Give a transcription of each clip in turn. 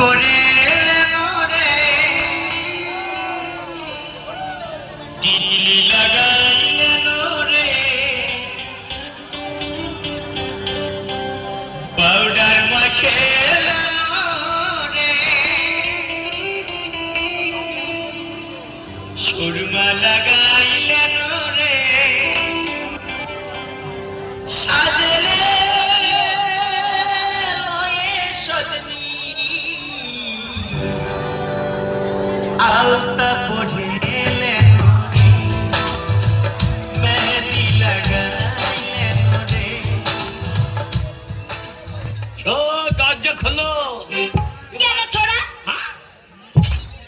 করে রে টিকলি লাগাইলেন রে পাউডার মাখে রে সুরমা লাগাইলেন রে সাজলে আলতা পড়িলেন মেহেদি লাগাইলেন রে ও দরজা খোলো কেন ছোড়া?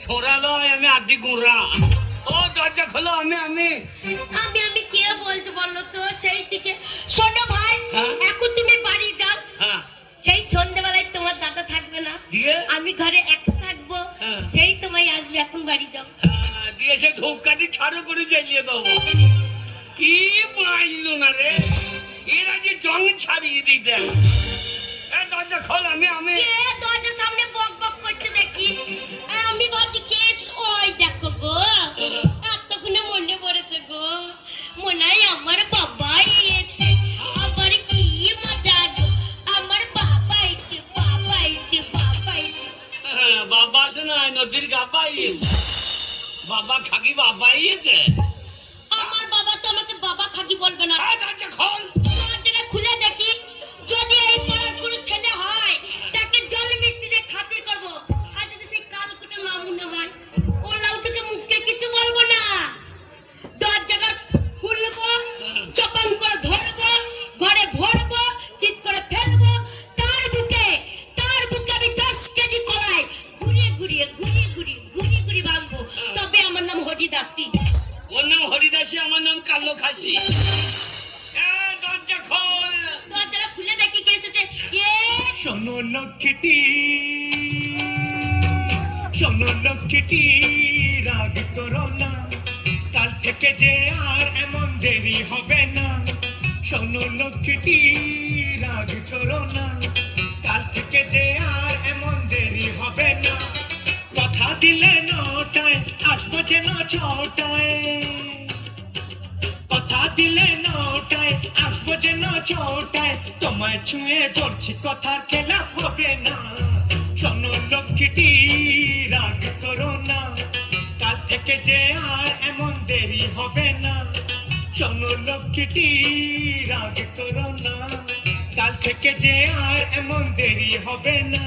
ছোড়া লয় আমি আদি গুড়া ও দরজা খোলো আমি আমি কে বলছো বলো তো? সেই থেকে শোনো ভাই, হ্যাঁ? এখন তুমি বাড়ি যাও, হ্যাঁ সেই সন্ধ্যাবেলায় তোমার দাদা থাকবে না, দিয়ে? আমি ঘরে একা থাকবো, হ্যাঁ। সেই সময় আসবে, এখন বাড়ি যাও। দিয়েছে ধূপকাঠি ছাড়ো করে জ্বালিয়ে দেবো কি মাইল না রে এরা যে জং ছাড়িয়ে দিতেন দরজা খোল আমি কে দরজার সামনে বক বক করছে দেখি? আমি ভাবছি কে? ওই দেখো গো, এতক্ষণে মনে পড়েছে গো, মনে হয় আমার বাবাই এসে। আমার কি মজা গো, আমার বাবা এসে, বাবা এসে, বাবা এসে। বাবা আছে না নদীর গাবাই বাবা খাকি বাবাই আছে আমার বাবা তো আমাকে বাবা খাকি বলবে না। দরজা খোল দরজাটা খুলে দেখি, যদি এই পাড়ার কোনো ছেলে হয় তাকে জল মিষ্টি দিয়ে খাতির করবো, আর যদি সেই কালকুটা না মনে হয় ও লাউটাকে মুখে কিছু বলবো না। দরজাটা খুলবো, চপাং করে ধরবো, ঘরে ভরবো, চিৎ করে ফেলবো, তার বুকে আমি 10 কেজি কলাই ঘুরিয়ে ভাঙবো, তবে আমার নাম হরিদাসী। ওর নাম হরিদাসী আমার নাম কালো খাসি দরজা খোল দরজাটা খুলে দেখি কে এসেছে। শোনো লক্ষ্মীটি রাগ করো না, কাল থেকে যে আর এমন দেরি হবে না। শোনো লক্ষ্মীটি রাগ করো না, কাল থেকে যে আর এমন দেরি হবে না। কথা দিলে 9টায় আসবো যেন 6টায়, কথা দিলে 9টায় আসবো যেন 6টায়, তোমায় ছুঁয়ে ধরছি কথার খেলাপ হবে না। শোনো লক্ষ্মীটি রাগ করো না, কাল থেকে যে আর এমন দেরি হবে না। শোনো লক্ষ্মীটি রাগ করো না, কাল থেকে যে আর এমন দেরি হবে না।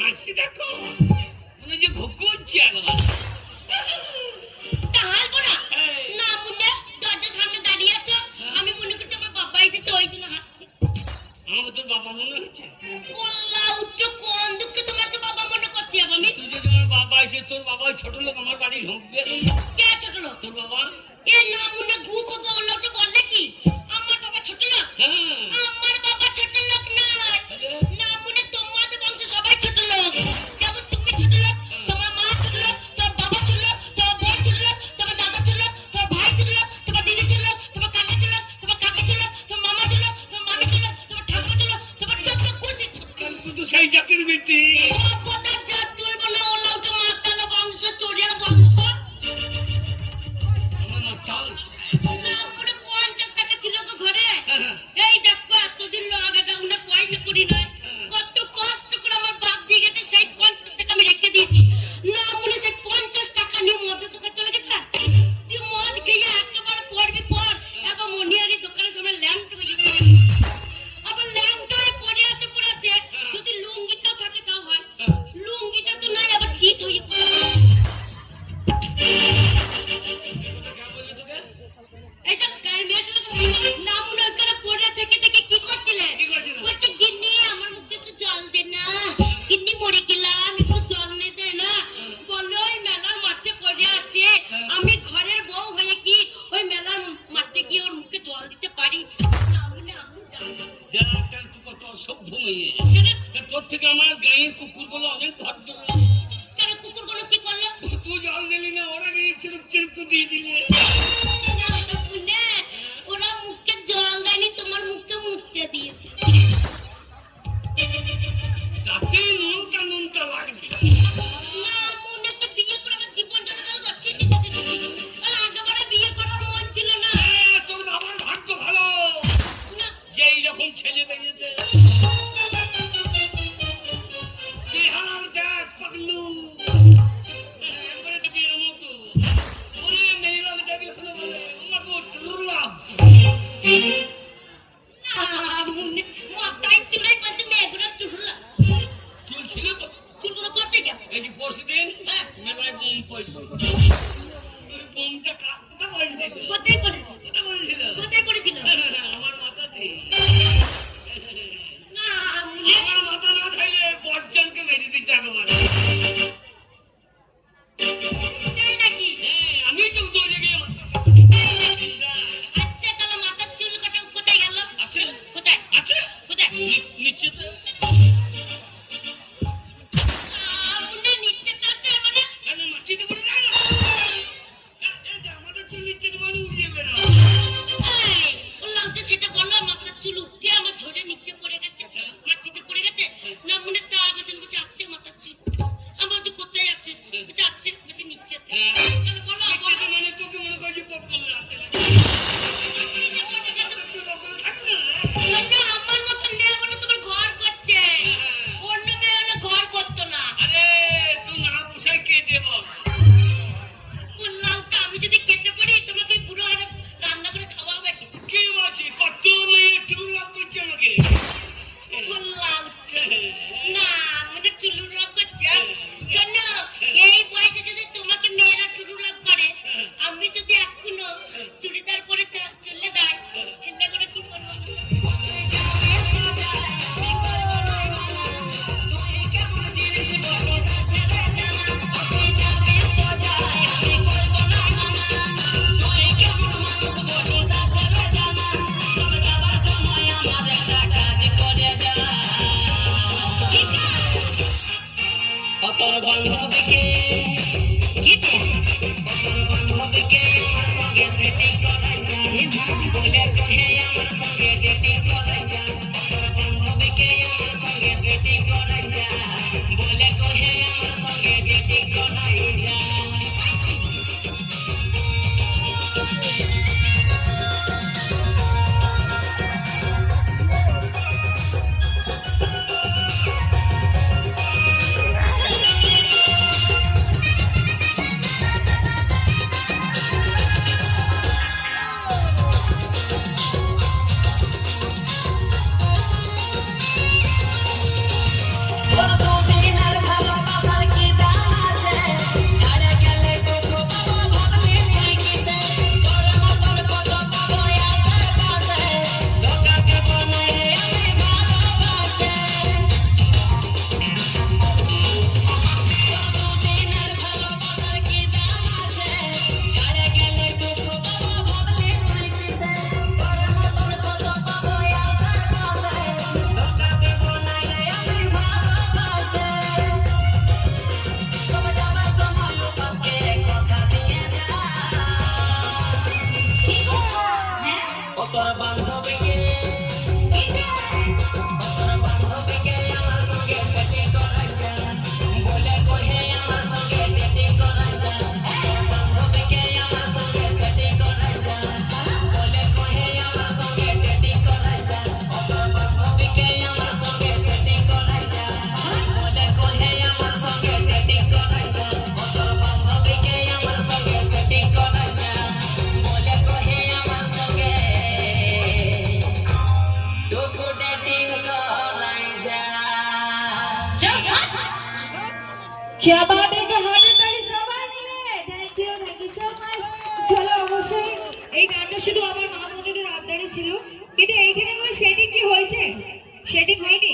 হাসি দেখো মনে যে ঘুকুচ্ছে একবার না মুন্না, দরজার সামনে দাঁড়িয়ে আছো, আমি মনে করছি আমার বাবা এসেছে, ওই জন্য হাসছি। আমার তোর বাবা মনে হচ্ছে বললা উঠো, কোন দুঃখে তোমাকে বাবা মনে করতে হবে আমি? তুই যদি আমার বাবা এসে তোর বাবা ছোট লোক আমার বাড়ি ঢুকবে কে ছোট লোক? তোর বাবা এ না মুন্না, গু কথা বললো, ওটা বললে কি আমার বাবা ছোট লোক? আমার বাবা ছোট লোক নয়, না মুন্না, তোমাদের বংশ সবাই ছোট লোক। যেমন তুমি ছোট লোক, তোমার মা ছোট লোক, তোর বাবা ছোট লোক, তোর বোন ছোট লোক, তোমার দাদা ছোট লোক, তোর ভাই ছোট লোক, তোমার দিদি ছোট লোক, তোমার কাকা ছোট লোক, তোমার কাকি ছোট লোক, তোমার মামা ছোট লোক, তোমার মামি ছোট লোক, তোমার ঠাকুমা ছোট লোক, তোমার 14 কোটি ছোট লোক। কিন্তু সেই জাতির বেটি সভ্যতার জাত তুলবো না, ওলা ওটা মাতালা বংশ, চোরিয়া বংশ। আমার না চাল না পুরো 50 টাকা ছিল গো ঘরে। এই দেখো এতদিন লাগাটা উনি পয়সা করি নয়, কত কষ্ট করে আমার বাপ দিয়ে গেছে, সেই 50 টাকা আমি রেখে দিয়েছি। না মনে সেই 50 টাকা নিয়ে মদের দোকানে চলে গেছে, তুই মদ খেয়ে একেবারে পড়বি পর, এবং মনিহারি দোকানের সামনে ল্যাম্প হয়ে গেছে, আবার ল্যাম্প হয়ে পড়ে আছে, যদি লুঙ্গিটাও থাকে তাও হয়, লুঙ্গিটা তো নাই, আবার চিত হয়ে পড়ে। এটা কার মেয়েটা না মনে করে পড়ে থেকে কি করছিলে? বলছে গিন্নি আমার মুখে একটু জল দে না, গিন্নি মরে গেলাম, একটু জল নে দে না। বললো ওই মেলার মাঠে পড়ে আছে, আমি ঘরের বউ হয়ে কি ওই মেলার মাঠে গিয়ে ওর মুখে জল দিতে পারি? না মনে আমি জানি। কত অসভ্য মেয়ে তোর থেকে আমার গাঁয়ের কুকুরগুলো অনেক ভদ্র। কেন কুকুরগুলো কি করলো? তুই জল দিলি না, ওরা গিয়ে চিরুপ চিরুপ দিয়ে দিলে। ওরা মুখে জল দেয়নি বান্ধবীকে তোর বান্ধবীকে আমার সঙ্গে সেটিং করা যায় বলে কহে আমার সঙ্গে ডেটিং করা যায় তোর বান্ধবীকে আমার সঙ্গে সেটিং করা যায় বলে কহে আমার সঙ্গে ডেটিং করা যায় তোর বান্ধবীকে আমার সঙ্গে সেটিং করা যায় বলে কহে আমার সঙ্গে ডেটিং করা যায় তোর বান্ধবীকে আমার সঙ্গে সেটিং করা যায় বলে কহে আমার সঙ্গে টুকু ডেটিং করাই যায় क्या बात है, হাতে তালি সবাই মিলে। Thank you so much. চলো, অবশ্যই এই গানটা শুধু আমার মা বোনেদের আবদারে ছিল, কিন্তু এইখানে কোনো সেটিং কি হয়েছে? সেটিং হয়নি?